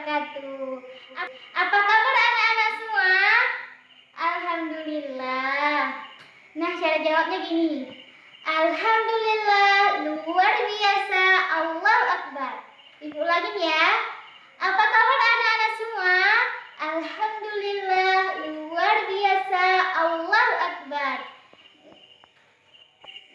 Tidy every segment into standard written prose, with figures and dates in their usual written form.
wabarakatuh. Apa kabar anak-anak semua? Alhamdulillah. Nah, cara jawabnya gini. Alhamdulillah, luar biasa, Allahu Akbar. Ibu lagi ya. Apa kabar anak-anak semua? Alhamdulillah, luar biasa, Allahu Akbar.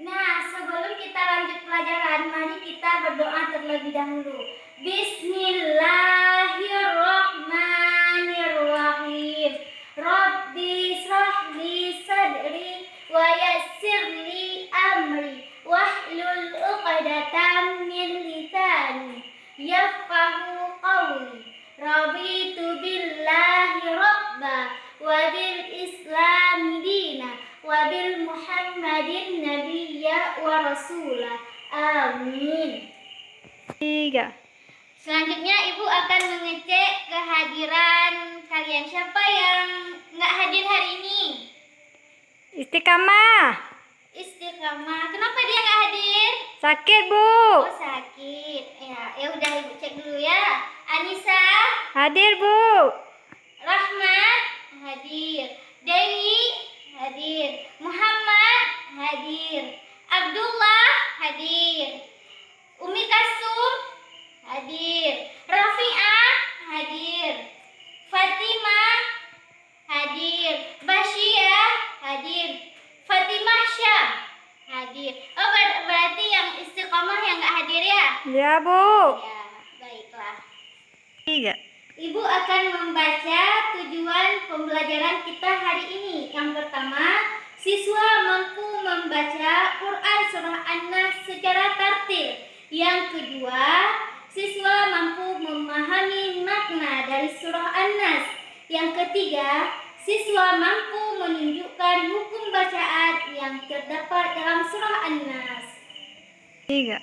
Nah, sebelum kita lanjut pelajaran, mari kita berdoa terlebih dahulu. Bismillahirrahmanirrahim. Rabbi shrah li sadri wa yassir li amri wahlul 'uqdatam min lisani yafqahu qawli. Raditu billahi rabba wa bil islami dina wa bil muhammadin nabiyya wa rasulah. Amin. 3. Selanjutnya ibu akan mengecek kehadiran kalian. Siapa yang nggak hadir hari ini? Istiqamah. Istiqamah. Kenapa dia nggak hadir? Sakit, Bu. Oh, sakit. Ya udah ibu cek dulu ya. Anissa Hadir, Bu. Rahmat hadir. Dewi hadir. Muhammad hadir. Abdullah hadir. Umi Kasum hadir. Rafi'ah hadir. Fatimah hadir. Basyia hadir. Fatimah Syah hadir. Oh, berarti yang istiqomah yang nggak hadir ya? Ya, Bu. Ya, baiklah. 3. Ibu akan membaca tujuan pembelajaran kita hari ini. Yang pertama, siswa mampu membaca Quran Surah An-Nas secara tartil. Yang kedua, siswa mampu memahami makna dari Surah An-Nas. Yang ketiga, siswa mampu menunjukkan hukum bacaan yang terdapat dalam Surah An-Nas. 3.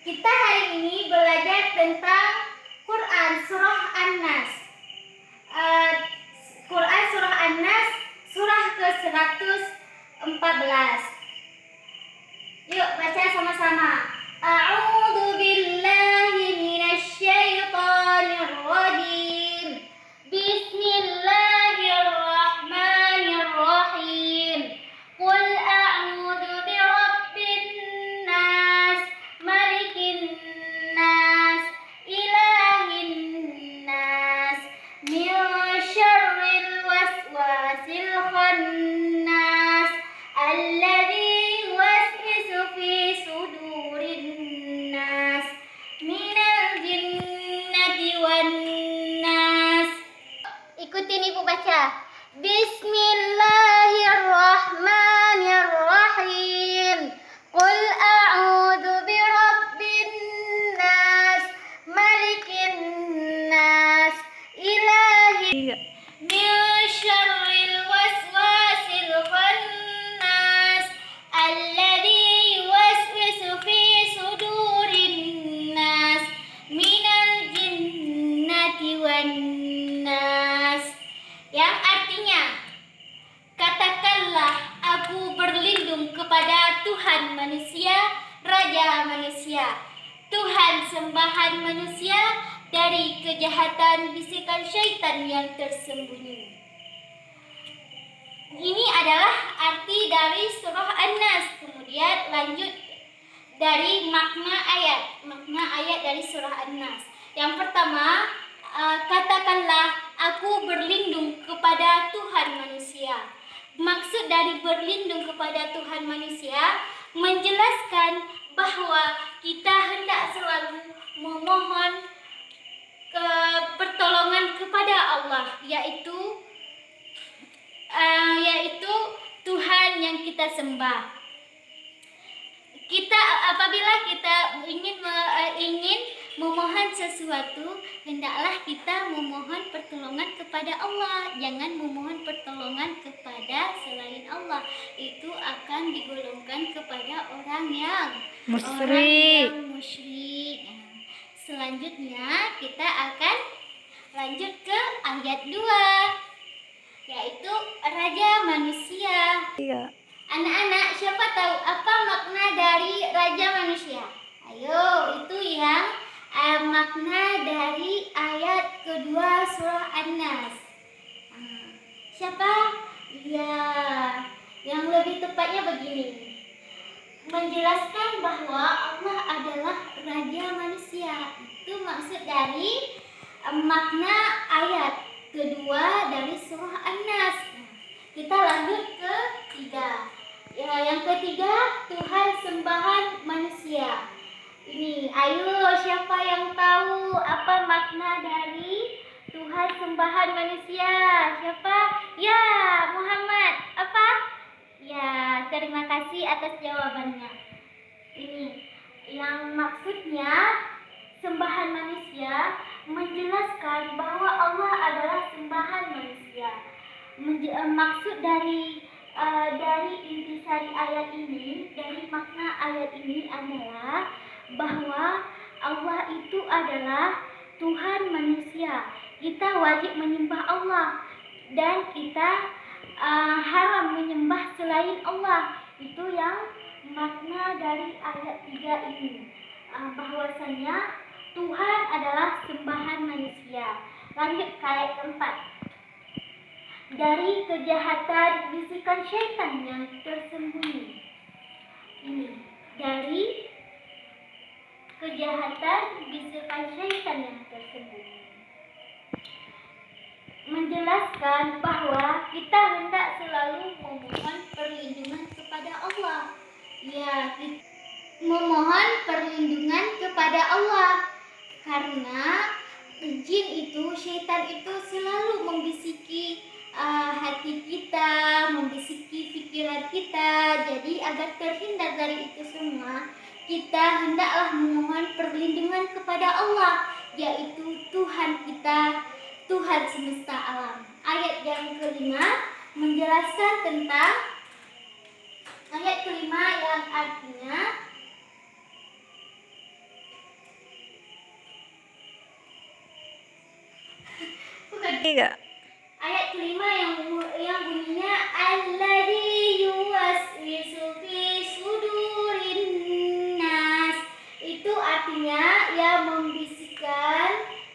Kita hari ini belajar tentang Quran Surah An-Nas. Quran Surah An-Nas surah ke-114. Yuk baca sama-sama. A'udzu billahi minasy syaithanir rajim. Bismillahirrahmanirrahim. Qul a'udzu birabbin nas, malikin nas, ilahin nas, min syarril waswasil khannas, alladzi yuwaswisu fi sudurin nas, minal jinnati wan nas. Ikutin ibu baca. Bismillahirrahmanirrahim. Qul a'udzu birabbin nas, malikin nas, ilahin 3. min syarril waswasil khannas, alladzi yuwaswisu fi sudurin nas, minal jinnati wan nas. Yang artinya, katakanlah aku berlindung kepada Tuhan manusia, Raja manusia, Tuhan sembahan manusia, dari kejahatan bisikan syaitan yang tersembunyi. Ini adalah arti dari surah An-Nas. Kemudian lanjut dari makna ayat dari surah An-Nas. Yang pertama, katakanlah aku berlindung kepada Tuhan manusia. Maksud dari berlindung kepada Tuhan manusia menjelaskan bahwa kita hendak selalu memohon pertolongan kepada Allah, yaitu Tuhan yang kita sembah. Apabila kita ingin memohon sesuatu, hendaklah kita memohon pertolongan kepada Allah. Jangan memohon pertolongan kepada selain Allah. Itu akan digolongkan kepada orang yang musyrik. Selanjutnya kita akan lanjut ke ayat 2, yaitu Raja Manusia. 3. Anak-anak, siapa tahu apa makna dari Raja Manusia? Ayo, itu yang makna dari ayat kedua menjelaskan bahwa Allah adalah Raja manusia. Itu maksud dari makna ayat kedua dari surah An-Nas. Kita lanjut ke tiga. Ya, yang ketiga, Tuhan sembahan manusia. Ini, ayo siapa yang tahu apa makna dari Tuhan sembahan manusia? Siapa? Ya, Muhammad. Apa? Ya, terima kasih atas jawabannya. Ini, yang maksudnya sembahan manusia menjelaskan bahwa Allah adalah sembahan manusia. Maksud dari intisari ayat ini, dari makna ayat ini adalah bahwa Allah itu adalah Tuhan manusia. Kita wajib menyembah Allah dan kita haram menyembah selain Allah. Itu yang makna dari ayat 3 ini. Bahwasanya Tuhan adalah sembahan manusia. Lanjut ke ayat keempat. Dari kejahatan bisikan syaitan yang tersembunyi. Ini, dari kejahatan bisikan syaitan yang tersembunyi. Menjelaskan bahwa kita hendak selalu memohon perlindungan kepada Allah. Ya, memohon perlindungan kepada Allah. Karena jin itu, syaitan itu selalu membisiki hati kita, membisiki pikiran kita. Jadi agar terhindar dari itu semua, kita hendaklah memohon perlindungan kepada Allah, yaitu Tuhan kita, Tuhan semesta alam. Ayat yang kelima menjelaskan tentang ayat kelima yang artinya Tiga. ayat kelima yang bunyinya alladzi yuwaswisu fi sudurin nas. Itu artinya yang membisikkan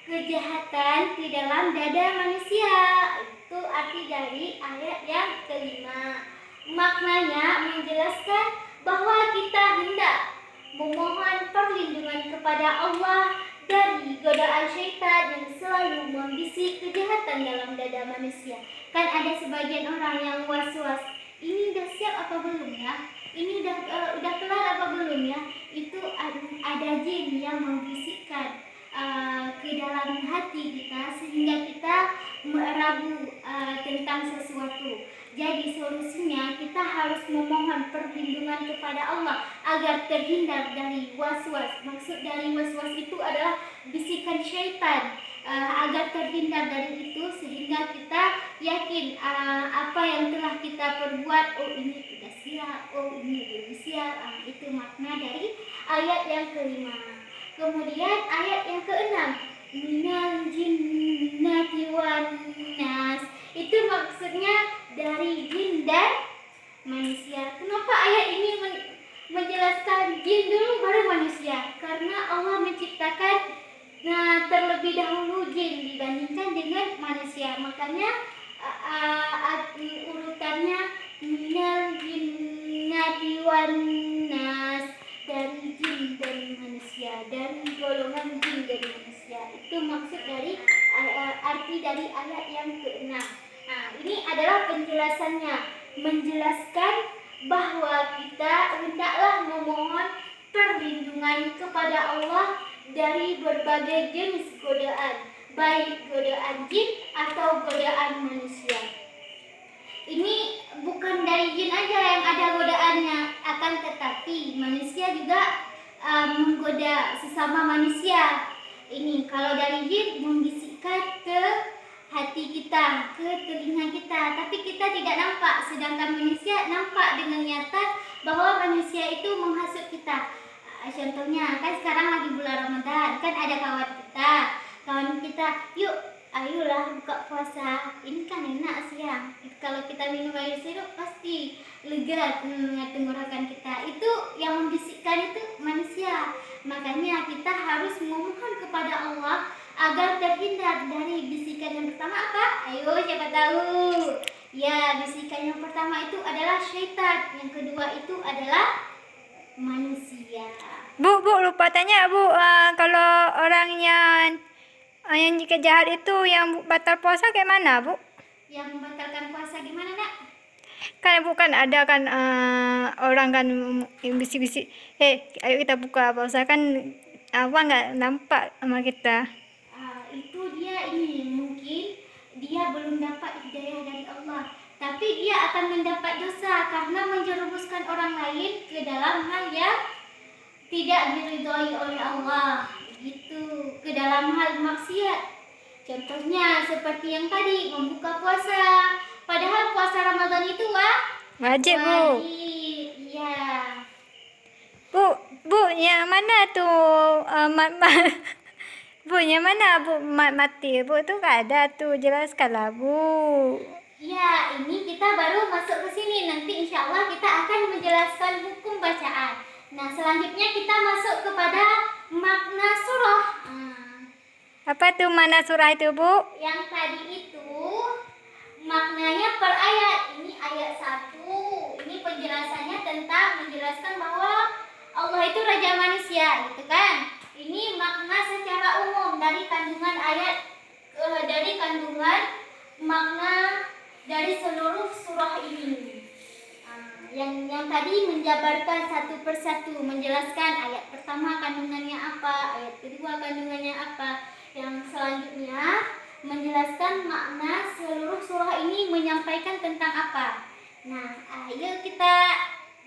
kejahatan di dalam dada manusia. Itu arti dari ayat yang kelima. Maknanya menjelaskan bahwa kita hendak memohon perlindungan kepada Allah dari godaan syaitan yang selalu membisik kejahatan dalam dada manusia. Kan ada sebagian orang yang was-was, ini udah siap apa belum ya? Ini udah kelar apa belum ya? Itu ada jin yang membisikkan ke dalam hati kita sehingga kita meragu tentang sesuatu. Jadi solusinya kita harus memohon perlindungan kepada Allah agar terhindar dari was-was. Maksud dari was-was itu adalah bisikan syaitan, agar terhindar dari itu sehingga kita yakin apa yang telah kita perbuat, oh ini sudah siap, oh ini belum siap. Itu makna dari ayat yang kelima. Kemudian ayat yang keenam, minal jinnati wan nas. Itu maksudnya dari jin dan manusia. Kenapa ayat ini menjelaskan jin dulu baru manusia? Karena Allah menciptakan terlebih dahulu jin dibandingkan dengan manusia. Makanya urutannya minal jinnati wan nas, dari jin dan manusia, dari golongan jin dan manusia. Itu maksud dari arti dari ayat yang ke-6. Nah, ini adalah penjelasannya, menjelaskan bahwa kita hendaklah memohon perlindungan kepada Allah dari berbagai jenis godaan, baik godaan jin atau godaan manusia. Ini bukan dari jin aja yang ada godaannya, akan tetapi manusia juga menggoda sesama manusia. Ini kalau dari jin membisikkan ke hati kita, ke telinga kita, tapi kita tidak nampak. Sedangkan manusia nampak dengan nyata bahwa manusia itu menghasut kita. Contohnya kan sekarang lagi bulan Ramadan, kan ada kawan kita, yuk ayolah buka puasa, ini kan enak siang. Kalau kita minum air sirup pasti lega tenggorokan kita. Itu yang membisikkan itu manusia. Makanya kita harus memohon kepada Allah agar terhindar dari bisikan yang pertama apa? Ayo siapa tahu? Ya, bisikan yang pertama itu adalah syaitan. Yang kedua itu adalah manusia. Bu, lupa tanya Bu, kalau orangnya yang jika jahat itu yang batal puasa kayak mana Bu? Yang membatalkan puasa gimana, Nak? Kan bukan ada kan orang kan yang bisik-bisik, ayo kita buka puasa kan apa nggak nampak sama kita. Itu dia ini mungkin dia belum dapat hidayah dari Allah, tapi dia akan mendapat dosa karena menjerumuskan orang lain ke dalam hal yang tidak diridhoi oleh Allah, gitu, ke dalam hal maksiat. Contohnya seperti yang tadi, membuka puasa. Padahal puasa Ramadan itu Wajib Bu. wajib. Iya. Bu, yang mana tuh Bu, yang mana Bu mati? Bu tuh nggak ada tuh, jelaskanlah Bu. Ya, ini kita baru masuk ke sini. Nanti insya Allah kita akan menjelaskan hukum bacaan. Nah, selanjutnya kita masuk kepada makna surah. Apa tuh mana surah itu Bu? Yang tadi itu maknanya per ayat. Ini ayat 1. Ini penjelasannya tentang menjelaskan bahwa Allah itu Raja manusia, gitu kan? Ini makna secara umum dari kandungan ayat, dari kandungan makna dari seluruh surah ini. Yang tadi menjabarkan satu persatu, menjelaskan ayat pertama kandungannya apa, ayat kedua kandungannya apa. Yang selanjutnya menjelaskan makna seluruh surah ini menyampaikan tentang apa. Nah, ayo kita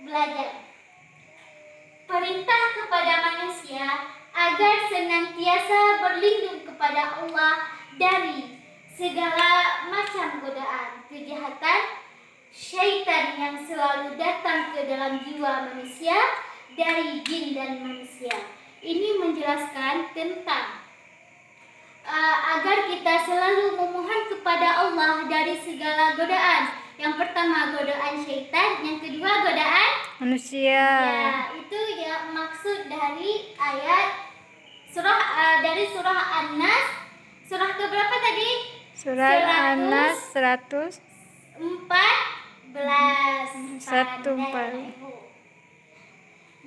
belajar. Perintah kepada manusia agar senantiasa berlindung kepada Allah dari segala macam godaan, kejahatan, syaitan yang selalu datang ke dalam jiwa manusia dari jin dan manusia. Ini menjelaskan tentang agar kita selalu memohon kepada Allah dari segala godaan. Yang pertama godaan syaitan, yang kedua godaan Manusia. ya, itu ya maksud dari ayat surah dari surah An-Nas. Surah keberapa tadi? Surah An-Nas 114. Pandai, Ibu.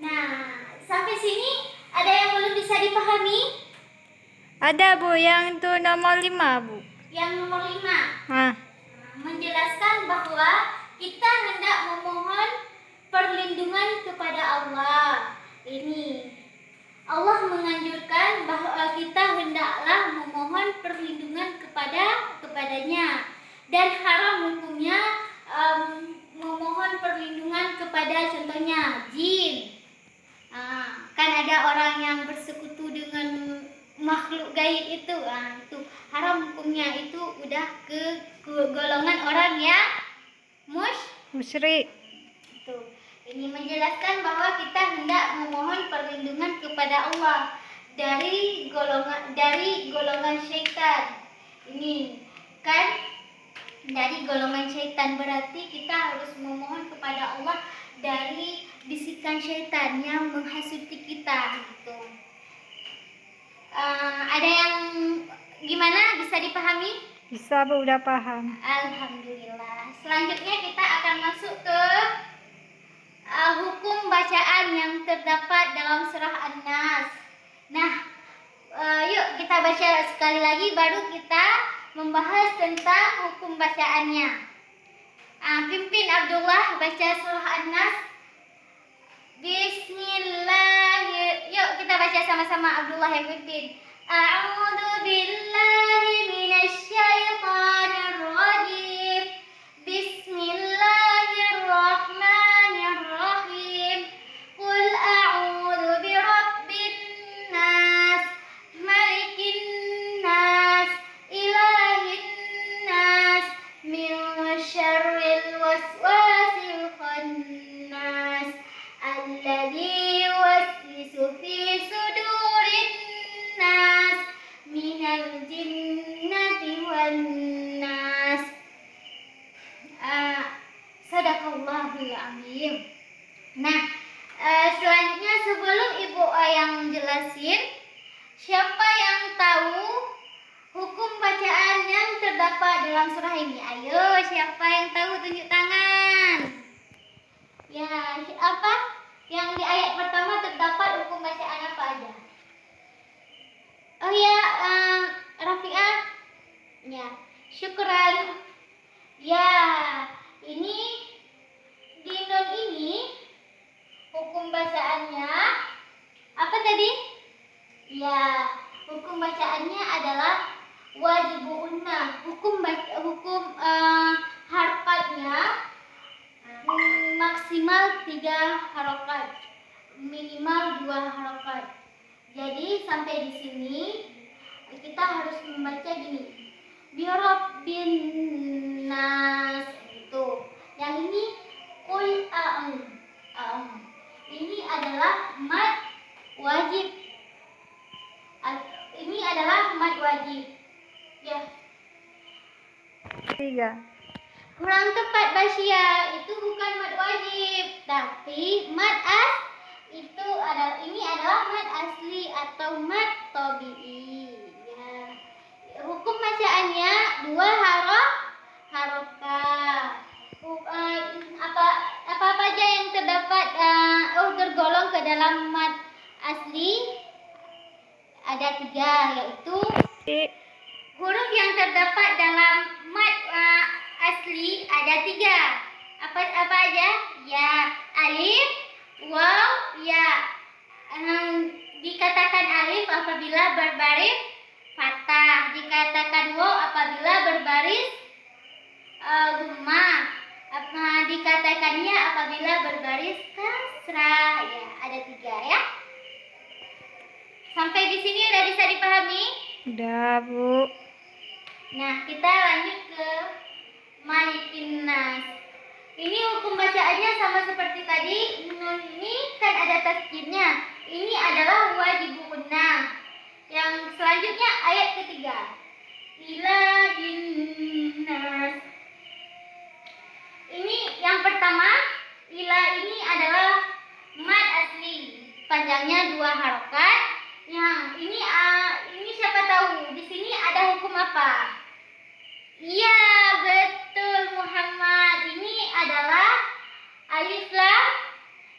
Nah, sampai sini ada yang belum bisa dipahami? Ada Bu, yang itu nomor 5 Bu. Yang nomor 5 menjelaskan bahwa kita hendak memohon perlindungan kepada Allah. Ini Allah menganjurkan bahwa kita hendaklah memohon perlindungan kepadanya, dan haram hukumnya memohon perlindungan kepada contohnya jin. Kan ada orang yang bersekutu dengan makhluk gaib itu, itu haram hukumnya, itu udah ke golongan orang yang musyrik. Tuh. Ini menjelaskan bahwa kita hendak memohon perlindungan kepada Allah dari golongan syaitan. Ini kan dari golongan syaitan, berarti kita harus memohon kepada Allah dari bisikan syaitan yang menghasuti kita, gitu. Ada yang gimana, bisa dipahami? Bisa Bu, udah paham. Alhamdulillah. Selanjutnya kita akan masuk ke hukum bacaan yang terdapat dalam surah An-Nas. Nah, yuk kita baca sekali lagi baru kita membahas tentang hukum bacaannya. Pimpin Abdullah baca surah An-Nas. Bismillahirrahmanirrahim. Yuk kita baca sama-sama, Abdullah yang pimpin. A'udzu billahi minasyaitonir rajim. Bismillahirrahmanirrahim. Qul a'udzu birabbin nas, malikin nas, ilahin nas, min syarril waswasil khannas, alladzi yuwaswisu fi sudurin nas, minal jinnati wan nas. Sadaqallahul azim. Nah, selanjutnya sebelum Ibu yang jelasin, siapa yang tahu hukum bacaan yang terdapat dalam surah ini? Ayo, siapa yang tahu tunjuk tangan. Ya, apa? Yang di ayat pertama terdapat hukum bacaan apa aja? Oh ya, Rafi'ah. Ya, syukran. Ya, ini di nun ini hukum bacaannya apa tadi? Ya, hukum bacaannya adalah wajibu unnah. Hukum harokatnya maksimal 3 harokat, minimal 2 harokat. Jadi sampai di sini kita harus membaca gini. Birabbin nas itu. Yang ini qul a'udzu. Ini adalah mad wajib. Ini adalah mad wajib. Ya. 3. Kurang tepat Basya, itu bukan mad wajib, tapi mad itu adalah mad asli atau mad tabi'i. Ya. Hukum bacaannya 2 harokat. Apa aja yang terdapat tergolong ke dalam mad asli ada 3, yaitu huruf yang terdapat dalam mad asli ada 3. Apa aja? Ya, alif, waw, ya. Dikatakan alif apabila berbaris fathah, dikatakan waw apabila berbaris dhammah, dikatakannya apabila berbaris kasrah. Ya, ada 3 ya. Sampai di sini udah bisa dipahami? Udah, Bu. Nah, kita lanjut ke Malikin Nas. Ini hukum bacaannya sama seperti tadi. Nun ini kan ada tasjidnya. Ini adalah wajib gunnah. Yang selanjutnya ayat ketiga. Ilahin nas. Ini yang pertama, ila ini adalah mad asli. Panjangnya 2 harokat. Yang ini siapa tahu? Di sini ada hukum apa? Iya, betul Muhammad. Ini adalah alif lam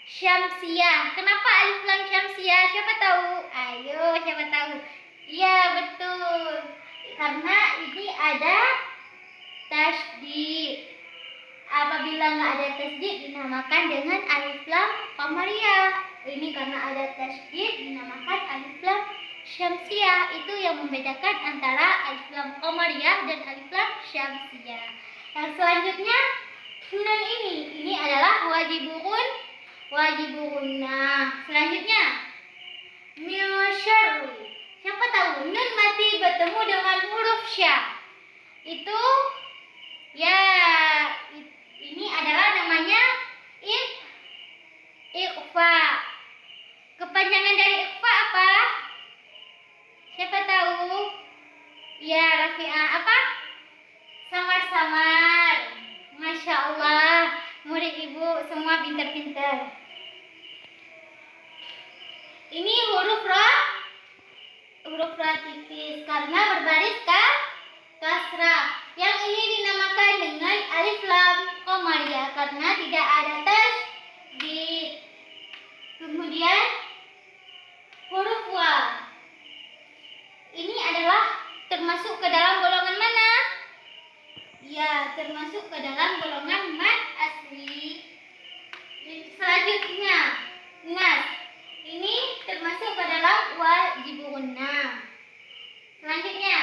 syamsiyah. Kenapa alif lam syamsiyah? Siapa tahu? Ayo, siapa tahu? Iya, betul. Karena ini ada tasydid. Apabila nggak ada tasydid dinamakan dengan alif lam qamariyah. Ini karena ada tasydid dinamakan alif lam syamsiyah. Itu yang membedakan antara alif lam qamariyah dan alif lam syamsiyah. Yang selanjutnya nun ini adalah wajibun. Nah, selanjutnya min syarri. Siapa tahu nun mati bertemu dengan huruf sya. Itu ya, ini adalah namanya ikhfa. Kepanjangan dari ikhfa apa? Siapa tahu? Ya, Rafi'ah. Apa? Samar-samar. Masya Allah, murid ibu semua pintar-pintar. Ini huruf ra tipis karena berbaris kasrah. Yang ini dinamakan dengan alif lam qamariyah karena tidak ada tasydid. Kemudian huruf wa. Ini adalah termasuk ke dalam golongan mana? Ya, termasuk ke dalam golongan mad asli. Selanjutnya, nas. Ini termasuk ke dalam wajibun. Selanjutnya,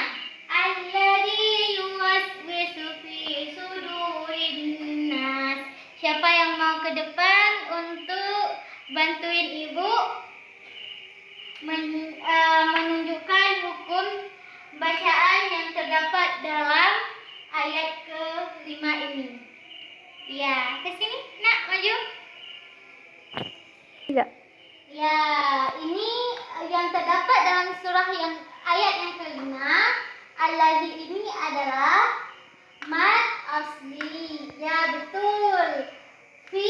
alladzi yuwaswisu fi sudurin nas. Siapa yang mau ke depan untuk bantuin ibu menunjukkan hukum bacaan yang terdapat dalam ayat ke-5 ini? Ya, ke sini, nak, maju. Tidak. Ya, ini yang terdapat dalam surah yang ayat yang ke-5. Allazi ini adalah mad asli. Ya, betul. Fi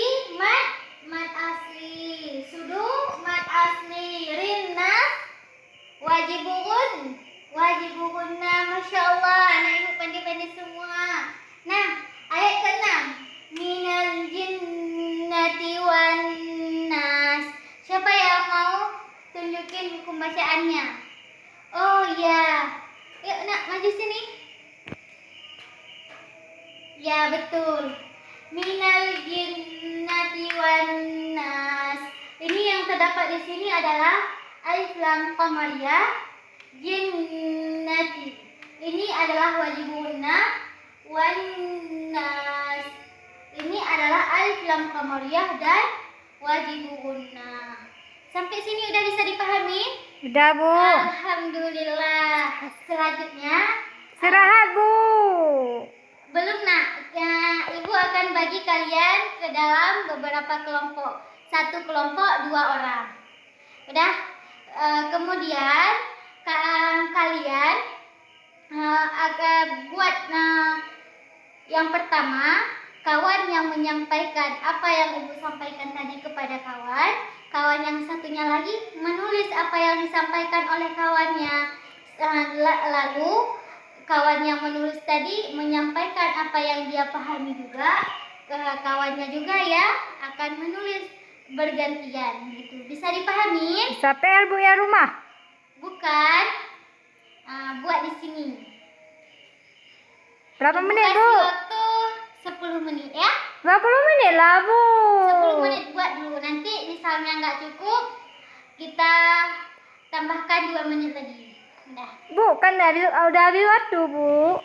mad asli. Sudu mad asli. Rinnas wajibun. Masya Allah, anak ibu pandai-pandai semua. Nah, ayat ke-6. Minal jinnati wan nas. mungkin hukum bacaannya. Oh ya, yuk nak maju sini. Ya betul. Minal jinnati wan nas. Ini yang terdapat di sini adalah alif lam qamariyah jinnati. Ini adalah wajibunna wan nas. Ini adalah alif lam qamariyah dan wajibunna. Sampai sini udah bisa dipahami? Udah, Bu. Alhamdulillah. Selanjutnya Istirahat, Bu. belum nak. Ya, Ibu akan bagi kalian ke dalam beberapa kelompok. Satu kelompok 2 orang. Udah. Kemudian kalian akan buat yang pertama, kawan yang menyampaikan apa yang Ibu sampaikan tadi kepada kawan. Kawan yang satunya lagi menulis apa yang disampaikan oleh kawannya. Lalu kawan yang menulis tadi menyampaikan apa yang dia pahami juga. Kawannya juga ya akan menulis bergantian gitu. Bisa dipahami? Bisa PR, Bu, ya rumah? Bukan. Buat di sini. Berapa Ibu menit, kasih Bu? waktu 10 menit ya. 20 menit lah, Bu. 10 menit buat dulu. Nanti misalnya nggak cukup, kita tambahkan 2 menit lagi. Udah. Bu, kan udah habis waktu, Bu.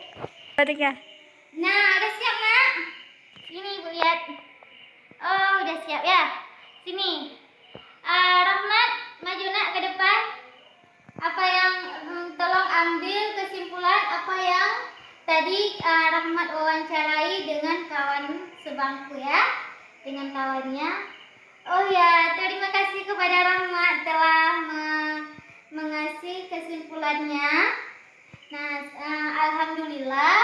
Ketika. Nah, udah siap nak? Ini Ibu lihat. Oh, udah siap ya. Sini. Rahmat, maju nak ke depan. Apa yang tolong ambil kesimpulan apa yang tadi Rahmat wawancarai dengan kawan sebangku ya, dengan kawannya. Oh ya, terima kasih kepada Rahmat telah mengasih kesimpulannya. Nah, alhamdulillah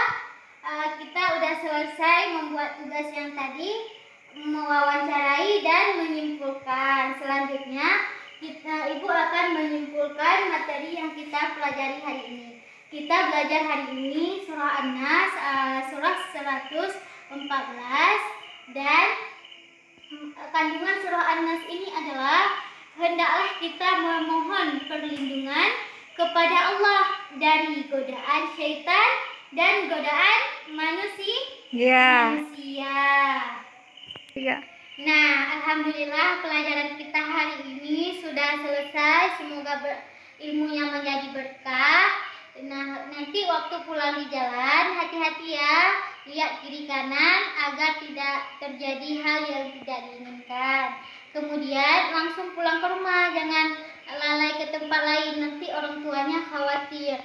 kita udah selesai membuat tugas yang tadi, mewawancarai dan menyimpulkan. Selanjutnya Ibu akan menyimpulkan materi yang kita pelajari hari ini. Kita belajar hari ini surah An-Nas, surah 114, dan kandungan surah An-Nas ini adalah hendaklah kita memohon perlindungan kepada Allah dari godaan syaitan dan godaan manusia. Iya. Nah, alhamdulillah pelajaran kita hari ini sudah selesai. Semoga ilmunya menjadi berkah. Nah, nanti waktu pulang di jalan, hati-hati ya. Lihat kiri kanan agar tidak terjadi hal yang tidak diinginkan. Kemudian langsung pulang ke rumah, jangan lalai ke tempat lain. Nanti orang tuanya khawatir.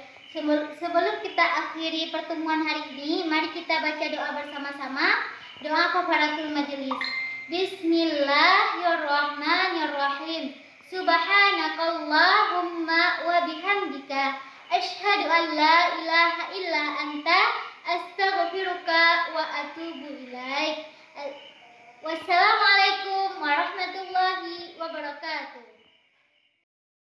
Sebelum kita akhiri pertemuan hari ini, mari kita baca doa bersama-sama. Doa kafaratul majelis. Bismillahirrahmanirrahim. Subhanakallahumma wa bihamdika asyhadu an la ilaha illa anta astaghfiruka wa atubu ilaik. Wassalamualaikum warahmatullahi wabarakatuh.